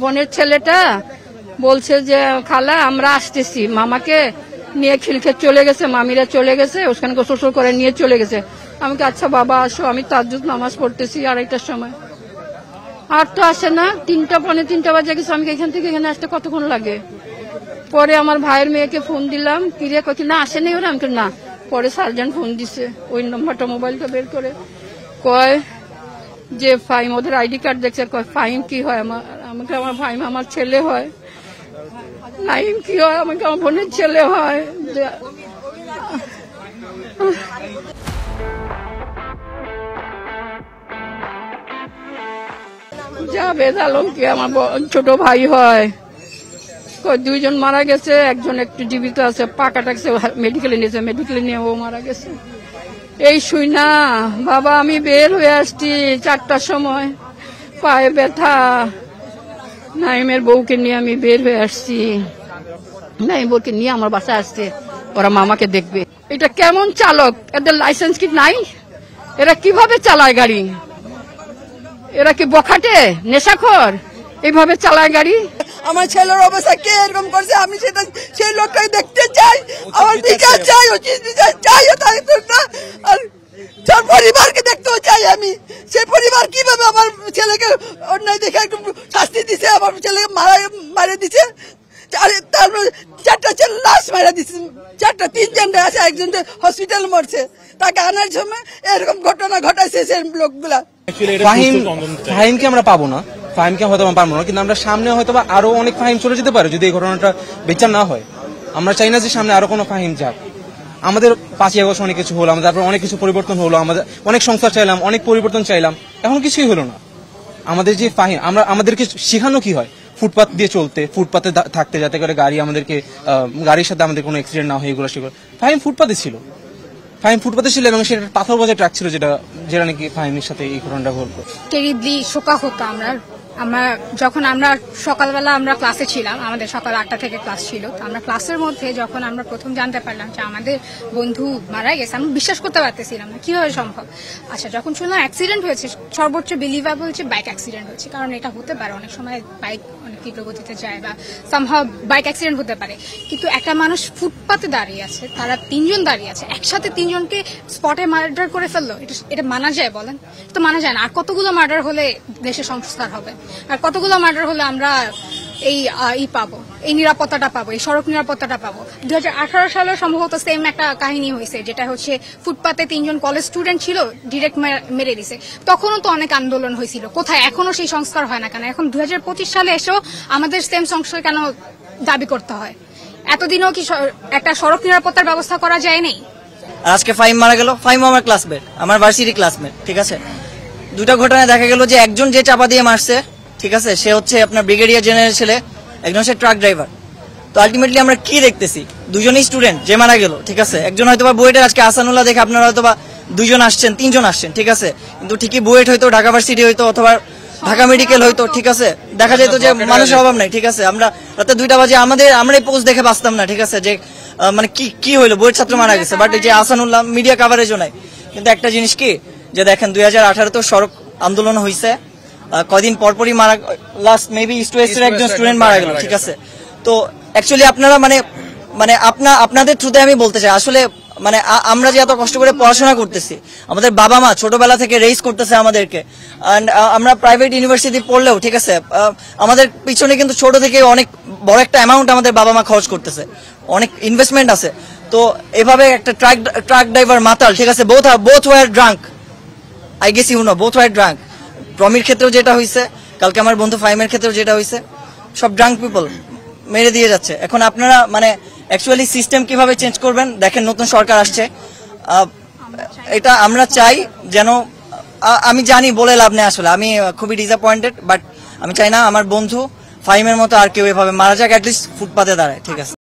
বোনের ছেলেটা বলছে যে খালা আমরা আসতেছি, মামাকে নিয়ে খিলক্ষেত চলে গেছে, মামিরা চলে গেছে, ওখানে গোসল করে নিয়ে চলে গেছে। আমাকে আচ্ছা বাবা আসো, আমি তাহাজ্জুদ নামাজ পড়তেছি 2:30টার সময়। আর তো আসে না, 3টা পৌনে 3টা বাজে গেছে। আমি এখান থেকে এখানে আসতে কতক্ষণ লাগে? পরে আমার ভাইয়ের মেয়েকে ফোন দিলাম, কিরে কই না আসেনি ওরা। আমি না, পরে সার্জেন্ট ফোন দিছে, ওই নম্বরটা মোবাইলটা বের করে কয় যে ফাইম, ওদের আইডি কার্ড দেখছে, কয় ফাইম কি হয়? আমাকে আমার ফাইম আমার ছেলে হয়। নাইম কি হয়? আমাকে আমার বোনের ছেলে হয়। জাভেদ আলম কি আমার ছোট ভাই হয়। 2জন মারা গেছে, একজন একটু জীবিত আছে, পাকা টাকছে, মেডিকেলে নিয়েছে, মেডিকেলে নিয়ে ও মারা গেছে। এই শুই না বাবা, আমি বের হয়ে আসছি 4টার সময়, পায়ে ব্যথা। নাইমের বউকে নিয়ে আমি বের হয়ে আসছি, নাইম বউকে নিয়ে আমার বাসায় আসছে, ওরা মামাকে দেখবে। এটা কেমন চালক? এদের লাইসেন্স কি নাই? এরা কিভাবে চালায় গাড়ি? এরা কি বখাটে, নেশাখোর? এইভাবে চালায় গাড়ি? আমার ছেলের অবস্থা কে এরকম করছে, আমি সেটা সেই লোককে দেখতে চাই, আমার বিচার চাই, বিচার চাই। আর তার পরিবারকে দেখতেও চাই আমি, সেই পরিবার কিভাবে আমার ছেলেকে অন্যায় দেখে একটু শাস্তি দিছে, আমার ছেলেকে মারা দিছে। তারপর 4টা ছেলে লাশ মারা দিছে, 3জন আছে, একজন হসপিটাল মরছে। তাকে আনার সময় এরকম ঘটনা ঘটাইছে সেই লোকগুলা। ফাহিমকে আমরা পাবো না, ফাহিমকে হয়তো পারবো না, কিন্তু আমরা সামনে হয়তো আরো অনেক ফাহিম চলে যেতে পারে যদি এই ঘটনাটা বিচার না হয়। আমরা চাই না যে সামনে আরো কোনো ফাহিম যাক। আমাদের 5ই আগস্ট অনেক কিছু হলো, আমাদের অনেক কিছু পরিবর্তন হলো, আমাদের অনেক সংস্কার চাইলাম, অনেক পরিবর্তন চাইলাম, এখন কিছুই হলো না। আমাদের যে ফাহিম, আমাদেরকে শেখানো কি হয়? ফুটপাথ দিয়ে চলতে, ফুটপাথে থাকতে, যাতে করে গাড়ির সাথে আমাদের কোনো অ্যাক্সিডেন্ট না হয়, এগুলো সেগুলো। ফাহিম ফুটপাথে ছিল, এবং সেটা পাথর বাজা ট্রাক ছিল, যেটা নাকি ফাহিমের সাথে এই ঘটনাটা ঘটলো। টেরিবলি শোকাহত হতো আমরা যখন আমরা সকালবেলা আমরা ক্লাসে ছিলাম, আমাদের সকাল 8টা থেকে ক্লাস ছিল। তো আমরা ক্লাসের মধ্যে যখন আমরা প্রথম জানতে পারলাম যে আমাদের বন্ধু মারা গেছে, আমরা বিশ্বাস করতে পারতেছিলাম না, কিভাবে সম্ভব। আচ্ছা, যখন শুনলাম অ্যাক্সিডেন্ট হয়েছে, সর্বোচ্চ বিলিভেবল যে বাইক অ্যাক্সিডেন্ট হয়েছে, কারণ এটা হতে পারে, অনেক সময় বাইক অনেক তীব্র গতিতে যায় বা সামহাউ বাইক অ্যাক্সিডেন্ট হতে পারে। কিন্তু একটা মানুষ ফুটপাতে দাঁড়িয়ে আছে, তারা 3জন দাঁড়িয়ে আছে, একসাথে 3জনকে স্পটে মার্ডার করে ফেললো, এটা মানা যায়? বলেন, তো মানা যায় না। আর কতগুলো মার্ডার হলে দেশে সংস্কার হবে? আর কতগুলো মার্ডার হলে আমরা এই পাবো, এই নিরাপত্তাটা পাবো, এই সড়ক নিরাপত্তাটা পাবো? 2018 সালে সম্ভবত সেম একটা কাহিনী হয়েছে, যেটা হচ্ছে ফুটপাতে 3জন কলেজ স্টুডেন্ট ছিল, ডিরেক্ট মেরে দিছে। তখনও তো অনেক আন্দোলন হয়েছিল, কোথায়? এখনো সেই সংস্কার হয় না কেন? এখন 2025 সালে এসেও আমাদের সেম সংস্কার কেন দাবি করতে হয়? এতদিনও কি একটা সড়ক নিরাপত্তার ব্যবস্থা করা যায়নি? আজকে ফাহিম মারা গেল, ফাহিম আমার ক্লাসমেট, আমার ভার্সিটি ক্লাসমেট, ঠিক আছে। 2টা ঘটনায় দেখা গেল যে একজন যে চাপা দিয়ে মারছে, ঠিক আছে, সে হচ্ছে আপনার ব্রিগেডিয়ার জেনারেল ছেলে, একজন সে ট্রাক ড্রাইভার। তো আলটিমেটলি আমরা কি দেখতেছি? 2জনই স্টুডেন্ট যে মারা গেল, ঠিক আছে। একজন হয়তো বা বুয়েটের, আজকে আসানুল্লাহ দেখে আপনারা হয়তো বা 2জন আসছেন, 3জন আসছেন, ঠিক আছে, কিন্তু ঠিকই বুয়েট হয়তো, ঢাকা ভার্সিটি হয়তো, অথবা ঢাকা মেডিকেল হয়তো, ঠিক আছে। দেখা যেত যে মানুষের অভাব নাই, ঠিক আছে। আমরা রাতে 2টা বাজে আমরা এই পোস্ট দেখে বাঁচতাম না, ঠিক আছে, যে মানে কি হইলো, বুয়েট ছাত্র মারা গেছে, বাট যে আসানুল্লাহ মিডিয়া কাভারেজও নাই। কিন্তু একটা জিনিস কি, যে দেখেন 2018 সড়ক আন্দোলন হয়েছে, কয়দিন পরপরই লাস্ট মেবি ইস্ট ওয়েস্টের একজন স্টুডেন্ট মারা গেল, ঠিক আছে। তো অ্যাকচুয়ালি আপনারা মানে আপনাদের থ্রুতে আমি বলতে চাই, আসলে মানে আমরা যে এত কষ্ট করে পড়াশোনা করতেছি, আমাদের বাবা মা ছোটবেলা থেকে রেইজ করতেছে আমাদেরকে, আমরা প্রাইভেট ইউনিভার্সিটি পড়লেও, ঠিক আছে, আমাদের পিছনে কিন্তু ছোট থেকে অনেক বড় একটা অ্যামাউন্ট আমাদের বাবা মা খরচ করতেছে, অনেক ইনভেস্টমেন্ট আছে। তো এভাবে একটা ট্রাক ড্রাইভার মাতাল, ঠিক আছে, both were drunk, I guess you know, both were drunk. প্রমির ক্ষেত্রেও যেটা হয়েছে, কালকে আমার বন্ধু ফাহিমের ক্ষেত্রেও যেটা হয়েছে, সব ড্রাঙ্ক পিপল মেরে দিয়ে যাচ্ছে। এখন আপনারা মানে অ্যাকচুয়ালি সিস্টেম কিভাবে চেঞ্জ করবেন? দেখেন নতুন সরকার আসছে, এটা আমরা চাই যেন, আমি জানি বলে লাভ নেই, আসলে আমি খুবই ডিসঅ্যাপয়েন্টেড, বাট আমি চাই না আমার বন্ধু ফাহিমের মতো আর কেউ এভাবে মারা যাক, অ্যাটলিস্ট ফুটপাতে দাঁড়ায়, ঠিক আছে।